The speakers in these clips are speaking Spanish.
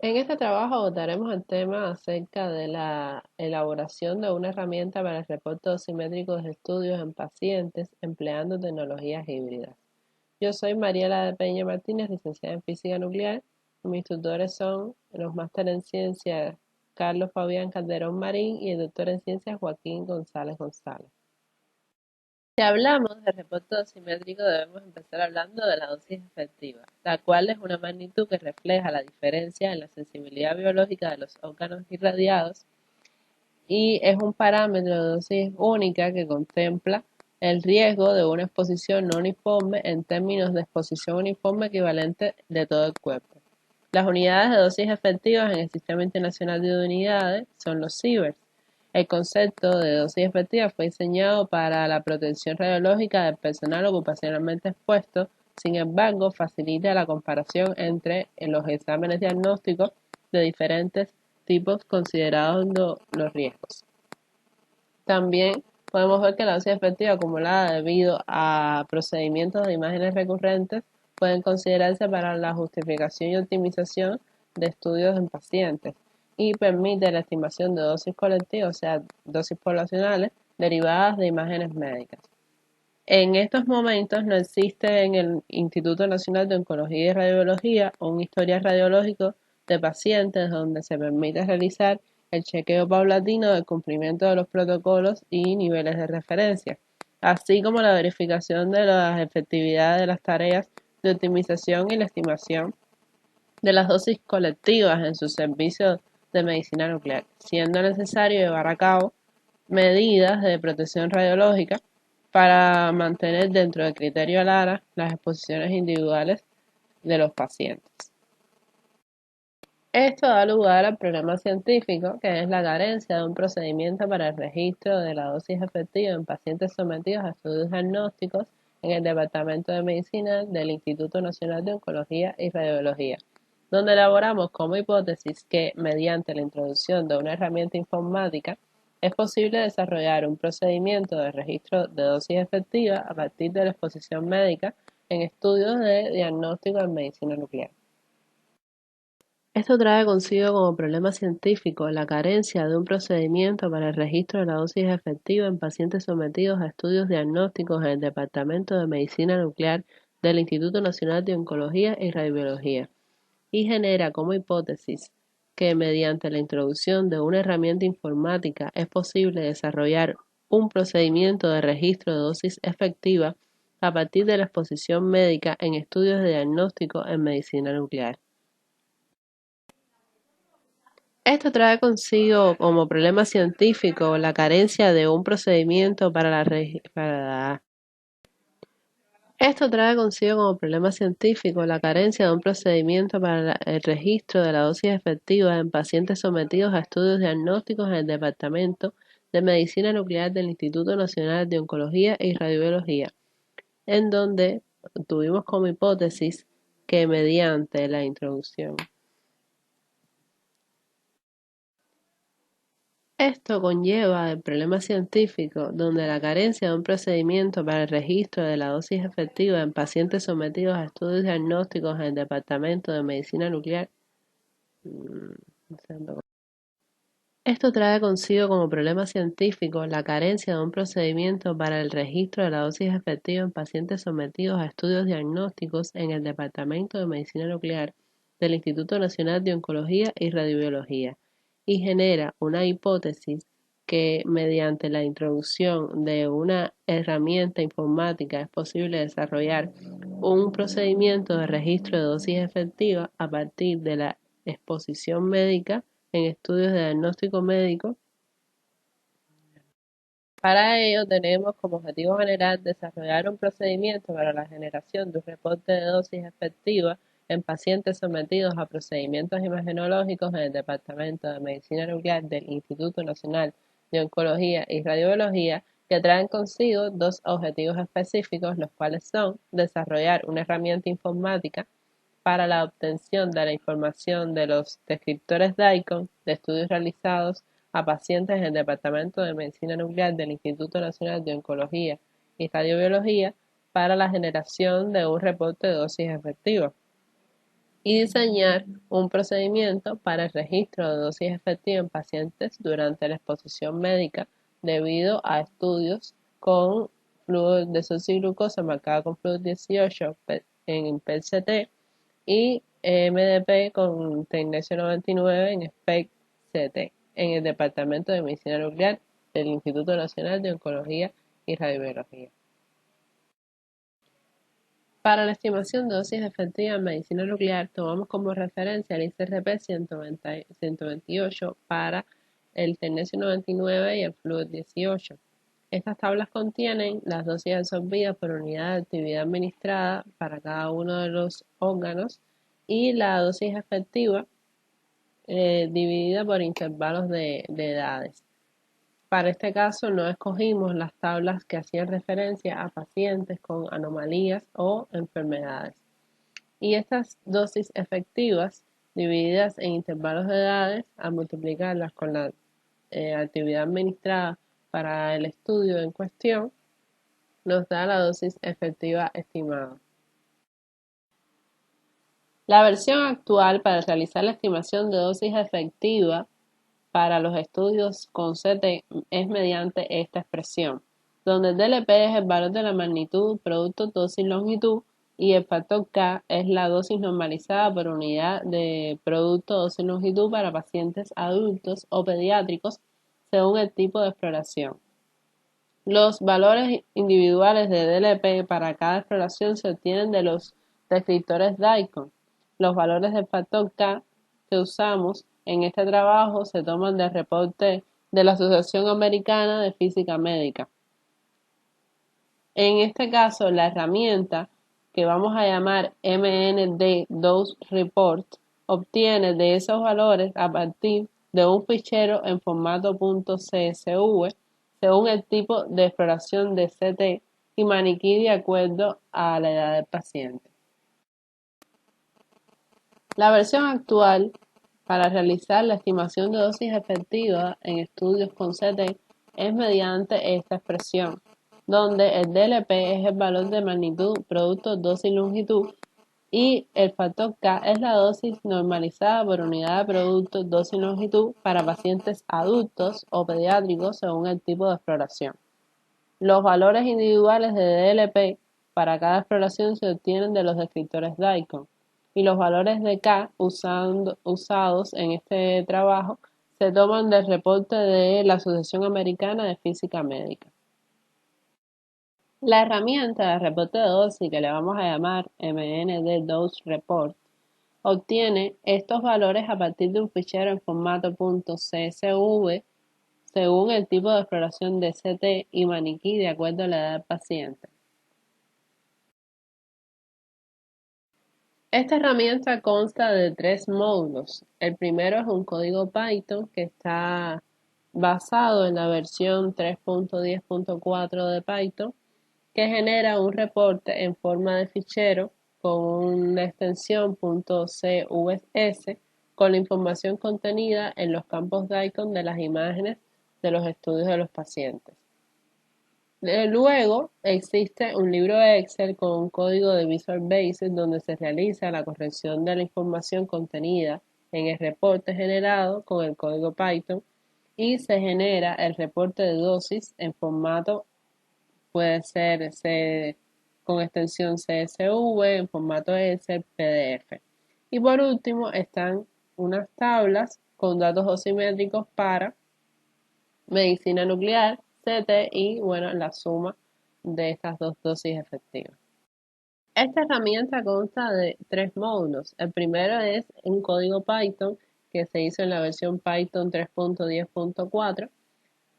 En este trabajo abordaremos el tema acerca de la elaboración de una herramienta para el reporte dosimétrico de estudios en pacientes empleando tecnologías híbridas. Yo soy Mariela de Peña Martínez, licenciada en Física Nuclear. Mis tutores son los másteres en Ciencias Carlos Fabián Calderón Marín y el doctor en Ciencias Joaquín González González. Si hablamos de reporte dosimétrico, debemos empezar hablando de la dosis efectiva, la cual es una magnitud que refleja la diferencia en la sensibilidad biológica de los órganos irradiados y es un parámetro de dosis única que contempla el riesgo de una exposición no uniforme en términos de exposición uniforme equivalente de todo el cuerpo. Las unidades de dosis efectivas en el Sistema Internacional de Unidades son los sieverts. El concepto de dosis efectiva fue diseñado para la protección radiológica del personal ocupacionalmente expuesto, sin embargo, facilita la comparación entre los exámenes diagnósticos de diferentes tipos considerando los riesgos. También podemos ver que la dosis efectiva acumulada debido a procedimientos de imágenes recurrentes pueden considerarse para la justificación y optimización de estudios en pacientes y permite la estimación de dosis colectivas, o sea, dosis poblacionales derivadas de imágenes médicas. En estos momentos no existe en el Instituto Nacional de Oncología y Radiología un historial radiológico de pacientes donde se permite realizar el chequeo paulatino del cumplimiento de los protocolos y niveles de referencia, así como la verificación de la efectividad de las tareas de optimización y la estimación de las dosis colectivas en sus servicios de medicina nuclear, siendo necesario llevar a cabo medidas de protección radiológica para mantener dentro del criterio ALARA las exposiciones individuales de los pacientes. Esto da lugar al problema científico, que es la carencia de un procedimiento para el registro de la dosis efectiva en pacientes sometidos a estudios diagnósticos en el Departamento de Medicina del Instituto Nacional de Oncología y Radiología, donde elaboramos como hipótesis que, mediante la introducción de una herramienta informática, es posible desarrollar un procedimiento de registro de dosis efectiva a partir de la exposición médica en estudios de diagnóstico en medicina nuclear. Esto trae consigo como problema científico la carencia de un procedimiento para el registro de la dosis efectiva en pacientes sometidos a estudios diagnósticos en el Departamento de Medicina Nuclear del Instituto Nacional de Oncología y Radiología, y genera como hipótesis que mediante la introducción de una herramienta informática es posible desarrollar un procedimiento de registro de dosis efectiva a partir de la exposición médica en estudios de diagnóstico en medicina nuclear. Esto trae consigo como problema científico la carencia de un procedimiento Esto trae consigo como problema científico la carencia de un procedimiento para el registro de la dosis efectiva en pacientes sometidos a estudios diagnósticos en el Departamento de Medicina Nuclear del Instituto Nacional de Oncología y Radiología, en donde tuvimos como hipótesis que mediante la introducción. Esto conlleva el problema científico, donde la carencia de un procedimiento para el registro de la dosis efectiva en pacientes sometidos a estudios diagnósticos en el Departamento de Medicina Nuclear. Esto trae consigo como problema científico la carencia de un procedimiento para el registro de la dosis efectiva en pacientes sometidos a estudios diagnósticos en el Departamento de Medicina Nuclear del Instituto Nacional de Oncología y Radiobiología, y genera una hipótesis que mediante la introducción de una herramienta informática es posible desarrollar un procedimiento de registro de dosis efectiva a partir de la exposición médica en estudios de diagnóstico médico. Para ello tenemos como objetivo general desarrollar un procedimiento para la generación de un reporte de dosis efectiva en pacientes sometidos a procedimientos imagenológicos en el Departamento de Medicina Nuclear del Instituto Nacional de Oncología y Radiobiología, que traen consigo dos objetivos específicos, los cuales son desarrollar una herramienta informática para la obtención de la información de los descriptores DICOM de estudios realizados a pacientes en el Departamento de Medicina Nuclear del Instituto Nacional de Oncología y Radiobiología para la generación de un reporte de dosis efectiva. y diseñar un procedimiento para el registro de dosis efectiva en pacientes durante la exposición médica debido a estudios con flujo de desoxiglucosa marcada con flujo 18 en PET-CT y MDP con tecnesio 99 en SPECT-CT en el Departamento de Medicina Nuclear del Instituto Nacional de Oncología y Radiobiología. Para la estimación de dosis efectiva en medicina nuclear, tomamos como referencia el ICRP 128 para el tecnesio 99 y el fluor 18. Estas tablas contienen las dosis absorbidas por unidad de actividad administrada para cada uno de los órganos y la dosis efectiva dividida por intervalos de edades. Para este caso no escogimos las tablas que hacían referencia a pacientes con anomalías o enfermedades. Y estas dosis efectivas divididas en intervalos de edades, al multiplicarlas con la actividad administrada para el estudio en cuestión, nos da la dosis efectiva estimada. La versión actual para realizar la estimación de dosis efectiva para los estudios con CT es mediante esta expresión, donde el DLP es el valor de la magnitud, producto, dosis, longitud, y el factor K es la dosis normalizada por unidad de producto, dosis, longitud para pacientes adultos o pediátricos según el tipo de exploración. Los valores individuales de DLP para cada exploración se obtienen de los descriptores DICOM. Los valores del factor K que usamos en este trabajo se toman del reporte de la Asociación Americana de Física Médica. En este caso, la herramienta que vamos a llamar MND Dose Report obtiene de esos valores a partir de un fichero en formato .csv según el tipo de exploración de CT y maniquí de acuerdo a la edad del paciente. La versión actual para realizar la estimación de dosis efectiva en estudios con CT es mediante esta expresión, donde el DLP es el valor de magnitud, producto, dosis, longitud, y el factor K es la dosis normalizada por unidad de producto, dosis, longitud para pacientes adultos o pediátricos según el tipo de exploración. Los valores individuales de DLP para cada exploración se obtienen de los descriptores DICOM y los valores de K usados en este trabajo se toman del reporte de la Asociación Americana de Física Médica. La herramienta de reporte de dosis, que le vamos a llamar MND Dose Report, obtiene estos valores a partir de un fichero en formato .csv según el tipo de exploración de CT y maniquí de acuerdo a la edad del paciente. Esta herramienta consta de 3 módulos. El primero es un código Python que está basado en la versión 3.10.4 de Python, que genera un reporte en forma de fichero con una extensión .cvs con la información contenida en los campos DICOM de las imágenes de los estudios de los pacientes. Luego existe un libro Excel con un código de Visual Basic donde se realiza la corrección de la información contenida en el reporte generado con el código Python y se genera el reporte de dosis en formato, puede ser con extensión CSV, en formato Excel, PDF. Y por último están unas tablas con datos dosimétricos para medicina nuclear, CT y, la suma de estas dos dosis efectivas. Esta herramienta consta de 3 módulos. El primero es un código Python que se hizo en la versión Python 3.10.4,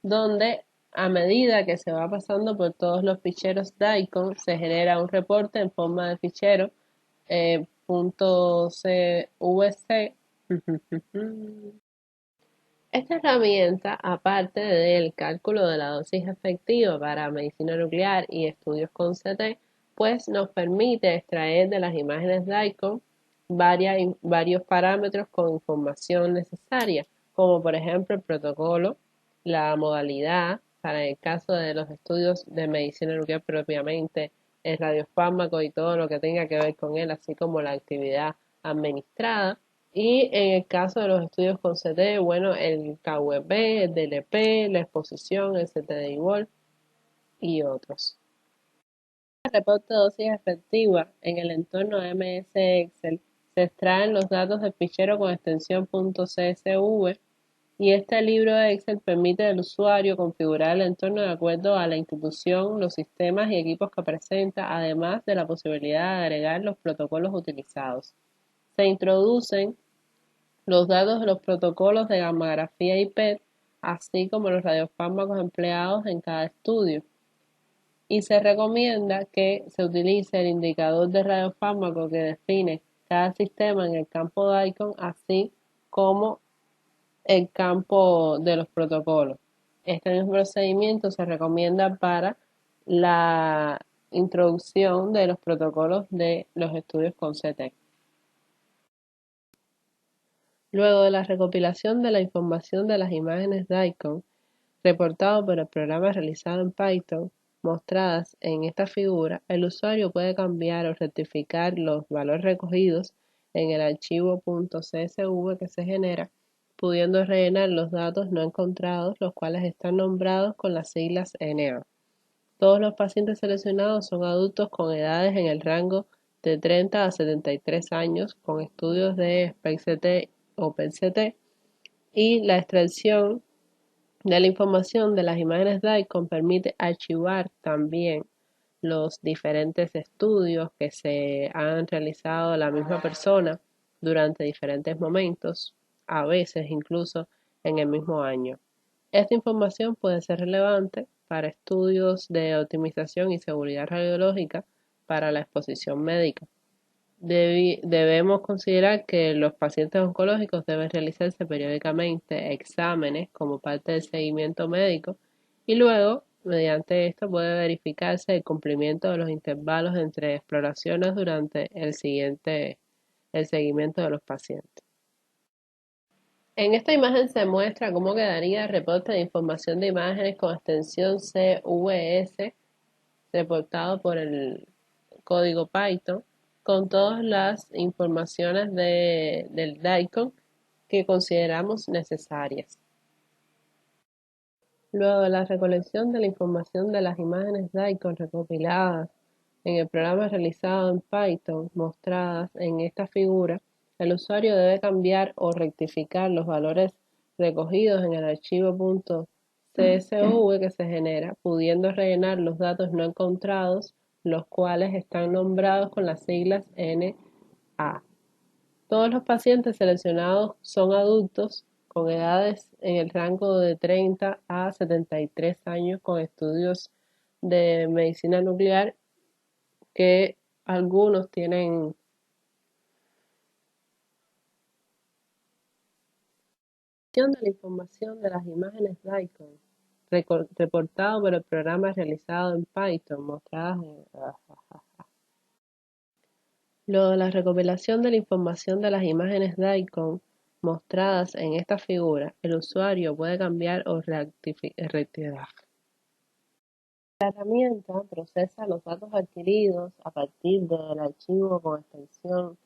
donde a medida que se va pasando por todos los ficheros DICOM, se genera un reporte en forma de fichero .cvc. Esta herramienta, aparte del cálculo de la dosis efectiva para medicina nuclear y estudios con CT, pues nos permite extraer de las imágenes DICOM varios parámetros con información necesaria, como por ejemplo el protocolo, la modalidad, para el caso de los estudios de medicina nuclear propiamente, el radiofármaco y todo lo que tenga que ver con él, así como la actividad administrada. Y en el caso de los estudios con CT, bueno, el KVP, el DLP, la exposición, el CTD-IVOL y otros. El reporte de dosis efectiva en el entorno MS Excel se extraen los datos del fichero con extensión .csv y este libro de Excel permite al usuario configurar el entorno de acuerdo a la institución, los sistemas y equipos que presenta, además de la posibilidad de agregar los protocolos utilizados. Se introducen los datos de los protocolos de gammagrafía y PET, así como los radiofármacos empleados en cada estudio. Y se recomienda que se utilice el indicador de radiofármaco que define cada sistema en el campo de icon, así como el campo de los protocolos. Este mismo procedimiento se recomienda para la introducción de los protocolos de los estudios con CT. Luego de la recopilación de la información de las imágenes DICOM reportado por el programa realizado en Python, mostradas en esta figura, el usuario puede cambiar o rectificar los valores recogidos en el archivo .csv que se genera, pudiendo rellenar los datos no encontrados, los cuales están nombrados con las siglas NA. Todos los pacientes seleccionados son adultos con edades en el rango de 30 a 73 años, con estudios de SPECT o PET-CT, y la extracción de la información de las imágenes DICOM permite archivar también los diferentes estudios que se han realizado la misma persona durante diferentes momentos, a veces incluso en el mismo año. Esta información puede ser relevante para estudios de optimización y seguridad radiológica para la exposición médica. Debemos considerar que los pacientes oncológicos deben realizarse periódicamente exámenes como parte del seguimiento médico y luego, mediante esto, puede verificarse el cumplimiento de los intervalos entre exploraciones durante el seguimiento de los pacientes. En esta imagen se muestra cómo quedaría el reporte de información de imágenes con extensión CVS reportado por el código Python con todas las informaciones del DICOM que consideramos necesarias. Luego de la recolección de la información de las imágenes DICOM recopiladas en el programa realizado en Python mostradas en esta figura, el usuario debe cambiar o rectificar los valores recogidos en el archivo .csv que se genera, pudiendo rellenar los datos no encontrados, los cuales están nombrados con las siglas NA. Todos los pacientes seleccionados son adultos con edades en el rango de 30 a 73 años con estudios de medicina nuclear que algunos tienen de la información de las imágenes DICOM reportado por el programa realizado en Python mostradas en Luego de la recopilación de la información de las imágenes DICOM mostradas en esta figura, el usuario puede cambiar o rectificar. La herramienta procesa los datos adquiridos a partir del archivo con extensión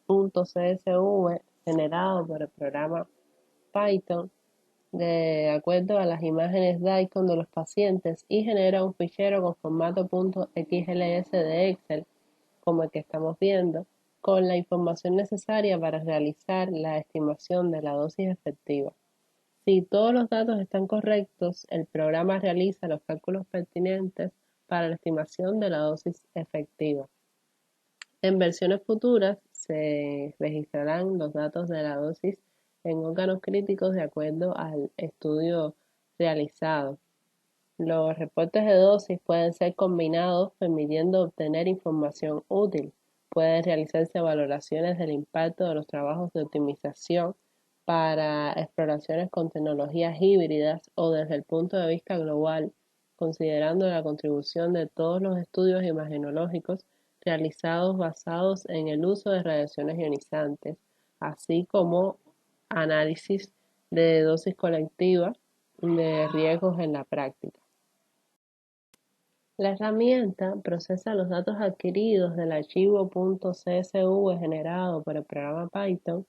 .csv generado por el programa Python de acuerdo a las imágenes DICOM de los pacientes y genera un fichero con formato .xls de Excel como el que estamos viendo, con la información necesaria para realizar la estimación de la dosis efectiva. Si todos los datos están correctos, el programa realiza los cálculos pertinentes para la estimación de la dosis efectiva. En versiones futuras se registrarán los datos de la dosis en órganos críticos de acuerdo al estudio realizado. Los reportes de dosis pueden ser combinados permitiendo obtener información útil. Pueden realizarse valoraciones del impacto de los trabajos de optimización para exploraciones con tecnologías híbridas o desde el punto de vista global, considerando la contribución de todos los estudios imagenológicos realizados basados en el uso de radiaciones ionizantes, así como análisis de dosis colectiva de riesgos en la práctica. La herramienta procesa los datos adquiridos del archivo .csv generado por el programa Python.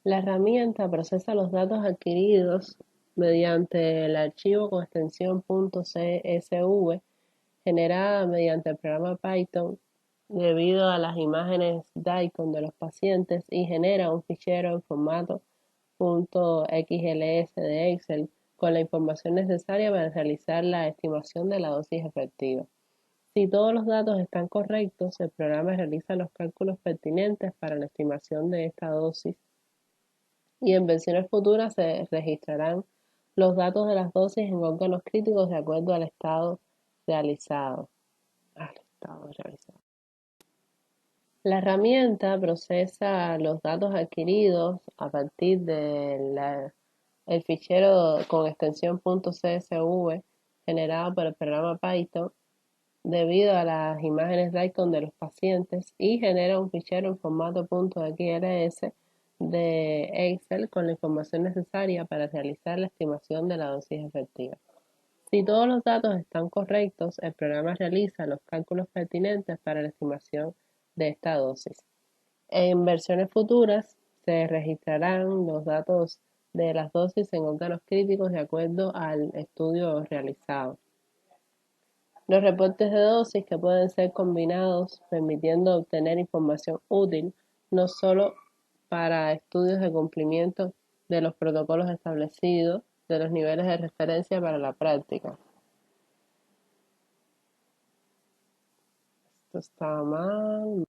La herramienta procesa los datos adquiridos mediante el archivo con extensión .csv generada mediante el programa Python debido a las imágenes DICOM de los pacientes y genera un fichero en formato .xls de Excel con la información necesaria para realizar la estimación de la dosis efectiva. Si todos los datos están correctos, el programa realiza los cálculos pertinentes para la estimación de esta dosis y en versiones futuras se registrarán los datos de las dosis en órganos críticos de acuerdo al estado realizado. La herramienta procesa los datos adquiridos a partir del fichero con extensión .csv generado por el programa Python debido a las imágenes DICOM de los pacientes y genera un fichero en formato .xls de Excel con la información necesaria para realizar la estimación de la dosis efectiva. Si todos los datos están correctos, el programa realiza los cálculos pertinentes para la estimación de esta dosis. En versiones futuras se registrarán los datos de las dosis en órganos críticos de acuerdo al estudio realizado. Los reportes de dosis que pueden ser combinados permitiendo obtener información útil no solo para estudios de cumplimiento de los protocolos establecidos de los niveles de referencia para la práctica. Esto está mal.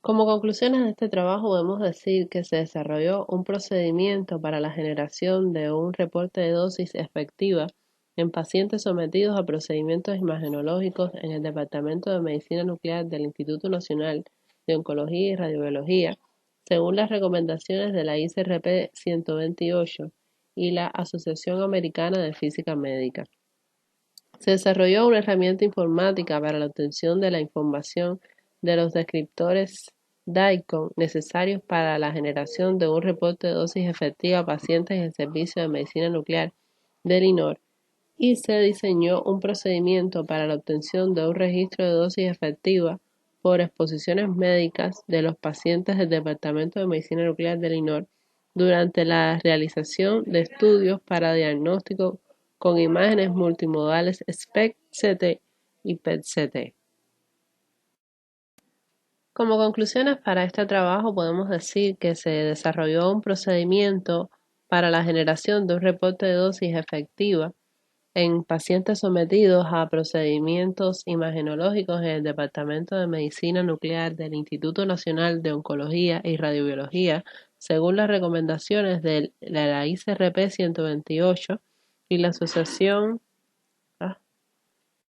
Como conclusiones de este trabajo podemos decir que se desarrolló un procedimiento para la generación de un reporte de dosis efectiva en pacientes sometidos a procedimientos imagenológicos en el Departamento de Medicina Nuclear del Instituto Nacional de Oncología y Radiobiología, según las recomendaciones de la ICRP 128 y la Asociación Americana de Física Médica. Se desarrolló una herramienta informática para la obtención de la información de los descriptores DICOM necesarios para la generación de un reporte de dosis efectiva a pacientes en el Servicio de Medicina Nuclear del INOR y se diseñó un procedimiento para la obtención de un registro de dosis efectiva por exposiciones médicas de los pacientes del Departamento de Medicina Nuclear del INOR durante la realización de estudios para diagnóstico con imágenes multimodales SPECT-CT y PET-CT. Como conclusiones para este trabajo podemos decir que se desarrolló un procedimiento para la generación de un reporte de dosis efectiva en pacientes sometidos a procedimientos imagenológicos en el Departamento de Medicina Nuclear del Instituto Nacional de Oncología y Radiobiología, según las recomendaciones de la ICRP 128 y la Asociación